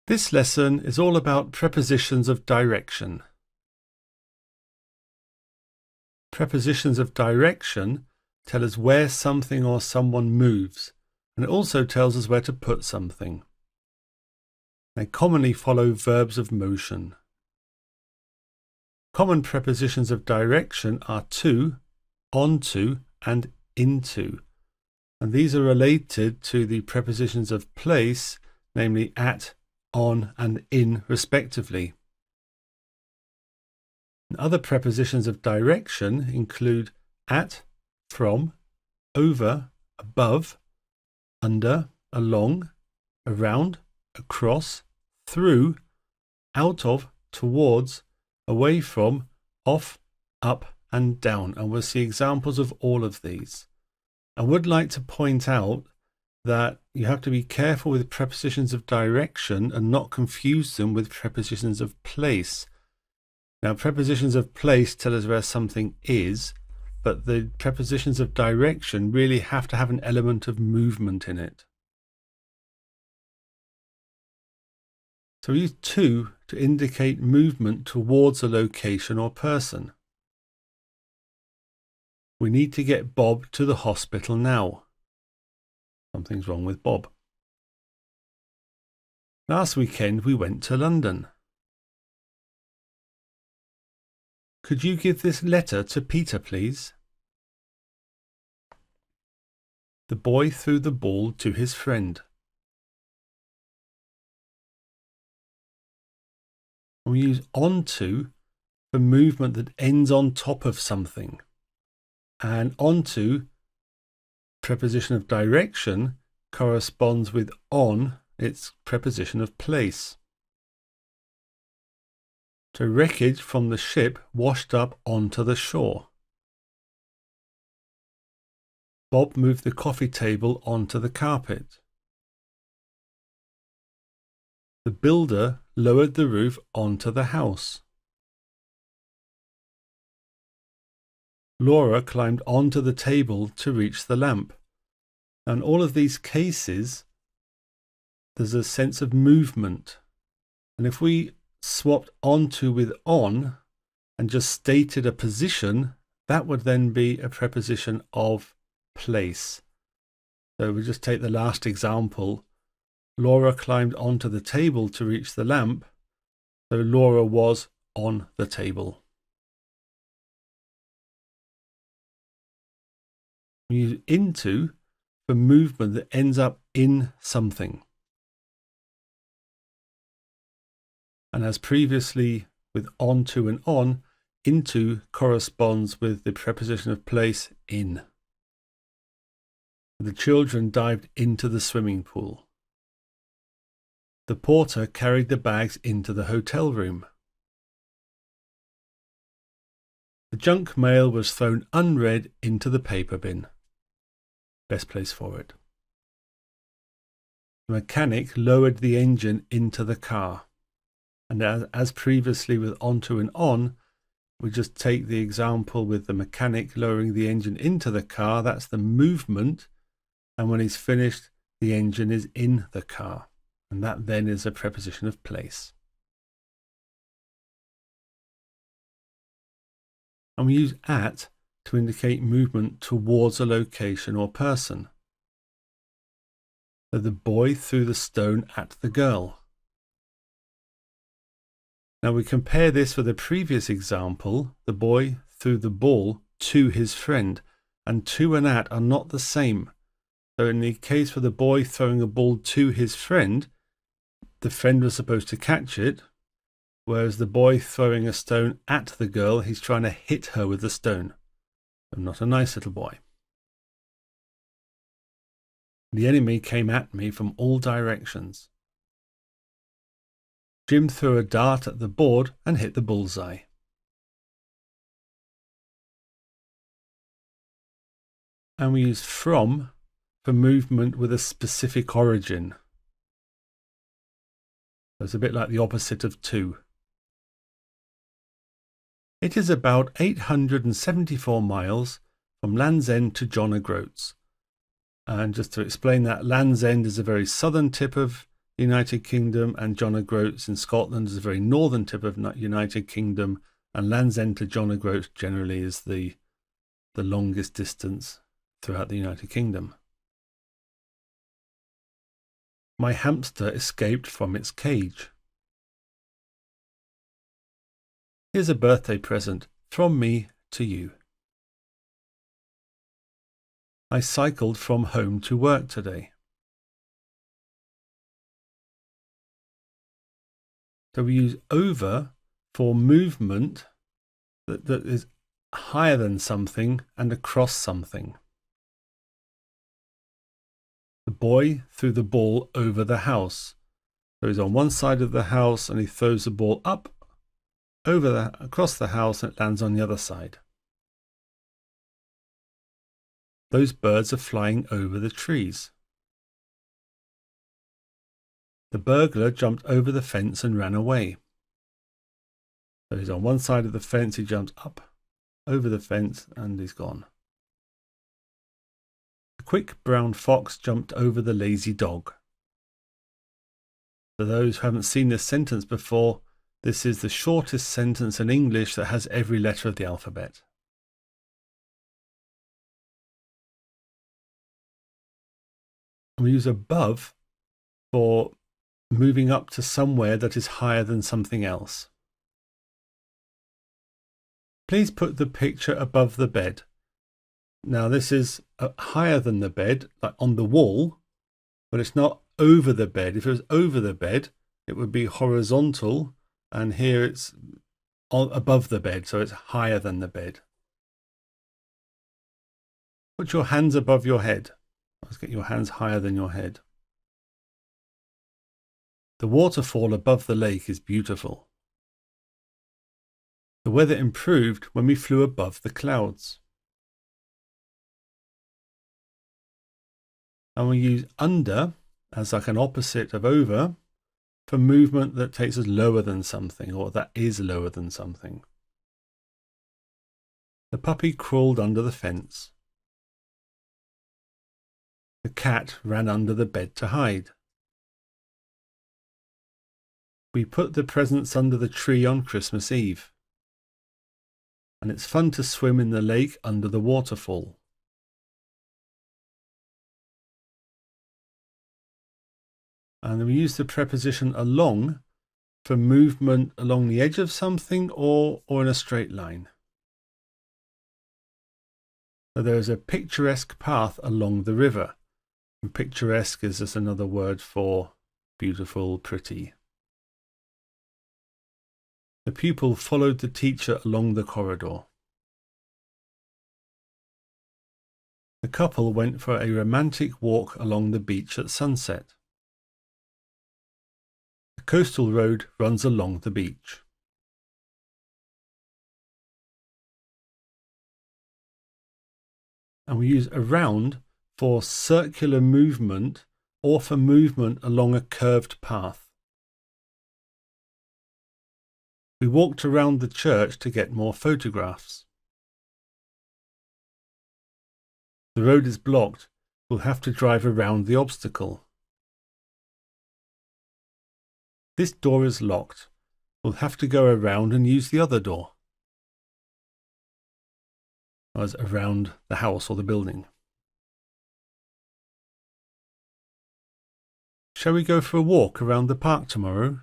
This lesson is all about prepositions of direction. Prepositions of direction tell us where something or someone moves, and it also tells us where to put something. They commonly follow verbs of motion. Common prepositions of direction are to, onto, and into, and these are related to the prepositions of place, namely at, on, and in, respectively. Other prepositions of direction include at, from, over, above, under, along, around, across, through, out of, towards, away from, off, up, and down, and we'll see examples of all of these. I would like to point out that you have to be careful with prepositions of direction and not confuse them with prepositions of place. Now, prepositions of place tell us where something is, but the prepositions of direction really have to have an element of movement in it. So we use to indicate movement towards a location or person. We need to get Bob to the hospital now. Something's wrong with Bob. Last weekend we went to London. Could you give this letter to Peter, please? The boy threw the ball to his friend. We use onto for movement that ends on top of something. And onto, preposition of direction, corresponds with on, its preposition of place. So wreckage from the ship washed up onto the shore. Bob moved the coffee table onto the carpet. The builder lowered the roof onto the house. Laura climbed onto the table to reach the lamp. And in all of these cases, there's a sense of movement. And if we swapped onto with on and just stated a position, that would then be a preposition of place. So we just take the last example. Laura climbed onto the table to reach the lamp. So Laura was on the table. We use into for movement that ends up in something. And as previously with onto and on, into corresponds with the preposition of place in. The children dived into the swimming pool. The porter carried the bags into the hotel room. The junk mail was thrown unread into the paper bin. Best place for it. The mechanic lowered the engine into the car. And as previously with onto and on, we just take the example with the mechanic lowering the engine into the car. That's the movement. And when he's finished, the engine is in the car. And that then is a preposition of place. And we use at to indicate movement towards a location or person. So the boy threw the stone at the girl. Now we compare this with a previous example. The boy threw the ball to his friend, and to and at are not the same. So in the case for the boy throwing a ball to his friend, the friend was supposed to catch it, whereas the boy throwing a stone at the girl, he's trying to hit her with the stone. I'm not a nice little boy. The enemy came at me from all directions. Jim threw a dart at the board and hit the bullseye. And we use from for movement with a specific origin. It's a bit like the opposite of to. It is about 874 miles from Land's End to John O'Groats. And just to explain that, Land's End is the very southern tip of United Kingdom, and John O'Groats in Scotland is the very northern tip of United Kingdom, and Land's End to John O'Groats generally is the longest distance throughout the United Kingdom. My hamster escaped from its cage. Here's a birthday present from me to you. I cycled from home to work today. So we use over for movement that is higher than something and across something. The boy threw the ball over the house. So he's on one side of the house and he throws the ball up across the house, and it lands on the other side. Those birds are flying over the trees. The burglar jumped over the fence and ran away. So he's on one side of the fence, he jumps up over the fence and he's gone. The quick brown fox jumped over the lazy dog. For those who haven't seen this sentence before, this is the shortest sentence in English that has every letter of the alphabet. We use above for moving up to somewhere that is higher than something else. Please put the picture above the bed. Now this is higher than the bed, like on the wall, but it's not over the bed. If it was over the bed, it would be horizontal, and here it's above the bed, so it's higher than the bed. Put your hands above your head. Let's get your hands higher than your head. The waterfall above the lake is beautiful. The weather improved when we flew above the clouds. And we use under as like an opposite of over for movement that takes us lower than something, or that is lower than something. The puppy crawled under the fence. The cat ran under the bed to hide. We put the presents under the tree on Christmas Eve. And it's fun to swim in the lake under the waterfall. And we use the preposition along for movement along the edge of something or in a straight line. So there is a picturesque path along the river. And picturesque is just another word for beautiful, pretty. The pupil followed the teacher along the corridor. The couple went for a romantic walk along the beach at sunset. The coastal road runs along the beach. And we use around for circular movement or for movement along a curved path. We walked around the church to get more photographs. The road is blocked. We'll have to drive around the obstacle. This door is locked. We'll have to go around and use the other door. As around the house or the building. Shall we go for a walk around the park tomorrow?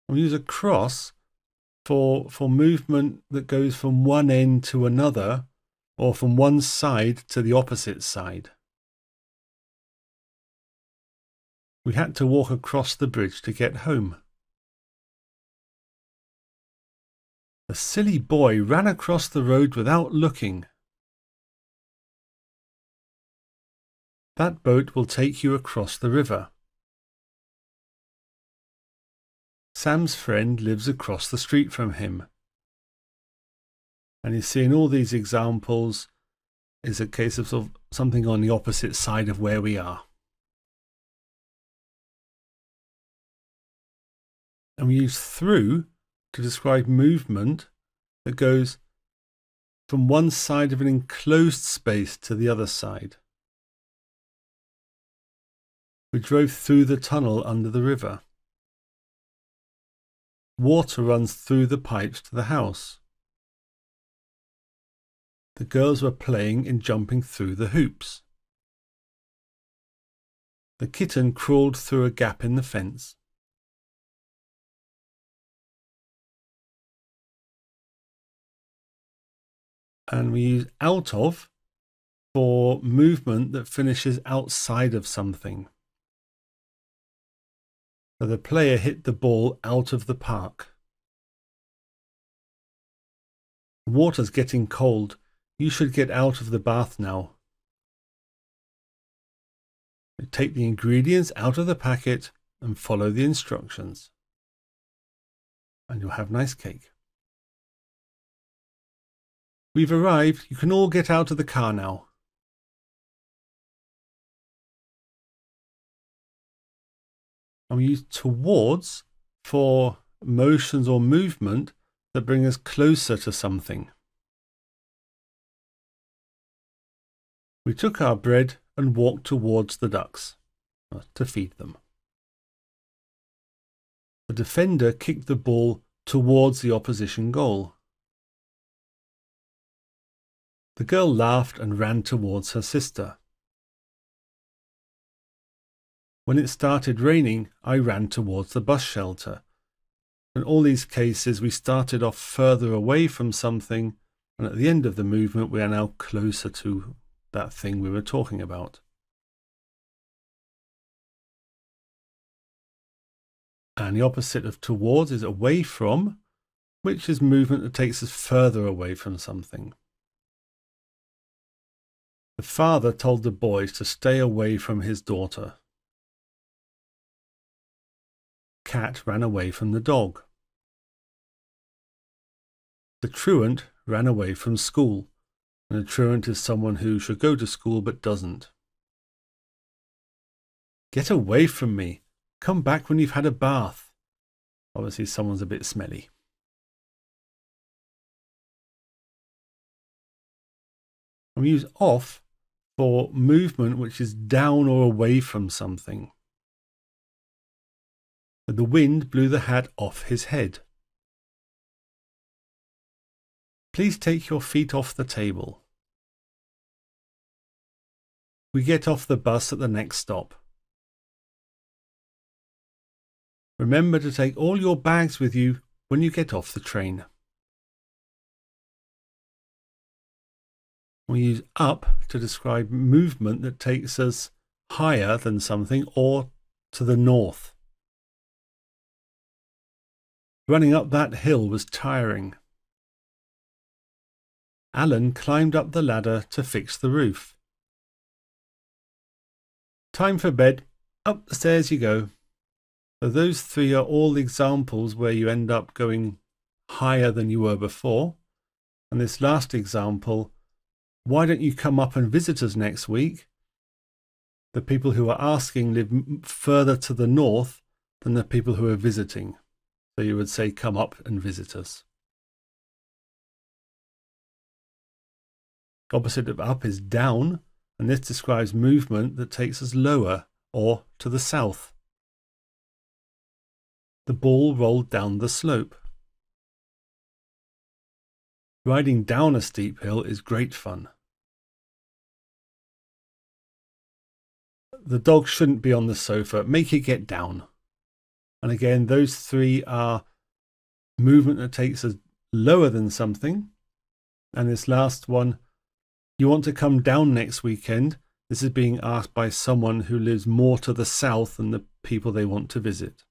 We use across for movement that goes from one end to another, or from one side to the opposite side. We had to walk across the bridge to get home. The silly boy ran across the road without looking. That boat will take you across the river. Sam's friend lives across the street from him. And you see in all these examples is a case of, sort of something on the opposite side of where we are. And we use through to describe movement that goes from one side of an enclosed space to the other side. We drove through the tunnel under the river. Water runs through the pipes to the house. The girls were playing in jumping through the hoops. The kitten crawled through a gap in the fence. And we use out of for movement that finishes outside of something. So the player hit the ball out of the park. The water's getting cold. You should get out of the bath now. Take the ingredients out of the packet and follow the instructions. And you'll have nice cake. We've arrived. You can all get out of the car now. And we use towards for motions or movement that bring us closer to something. We took our bread and walked towards the ducks to feed them. The defender kicked the ball towards the opposition goal. The girl laughed and ran towards her sister. When it started raining, I ran towards the bus shelter. In all these cases, we started off further away from something, and at the end of the movement, we are now closer to that thing we were talking about. And the opposite of towards is away from, which is movement that takes us further away from something. The father told the boys to stay away from his daughter. Cat ran away from the dog. The truant ran away from school, and a truant is someone who should go to school but doesn't. Get away from me. Come back when you've had a bath. Obviously, someone's a bit smelly. And we use off for movement which is down or away from something. The wind blew the hat off his head. Please take your feet off the table. We get off the bus at the next stop. Remember to take all your bags with you when you get off the train. We use up to describe movement that takes us higher than something or to the north. Running up that hill was tiring. Alan climbed up the ladder to fix the roof. Time for bed. Up the stairs you go. So those three are all examples where you end up going higher than you were before. And this last example, why don't you come up and visit us next week? The people who are asking live further to the north than the people who are visiting. So you would say, come up and visit us. Opposite of up is down, and this describes movement that takes us lower or to the south. The ball rolled down the slope. Riding down a steep hill is great fun. The dog shouldn't be on the sofa. Make it get down. And again, those three are movement that takes us lower than something. And this last one, you want to come down next weekend. This is being asked by someone who lives more to the south than the people they want to visit.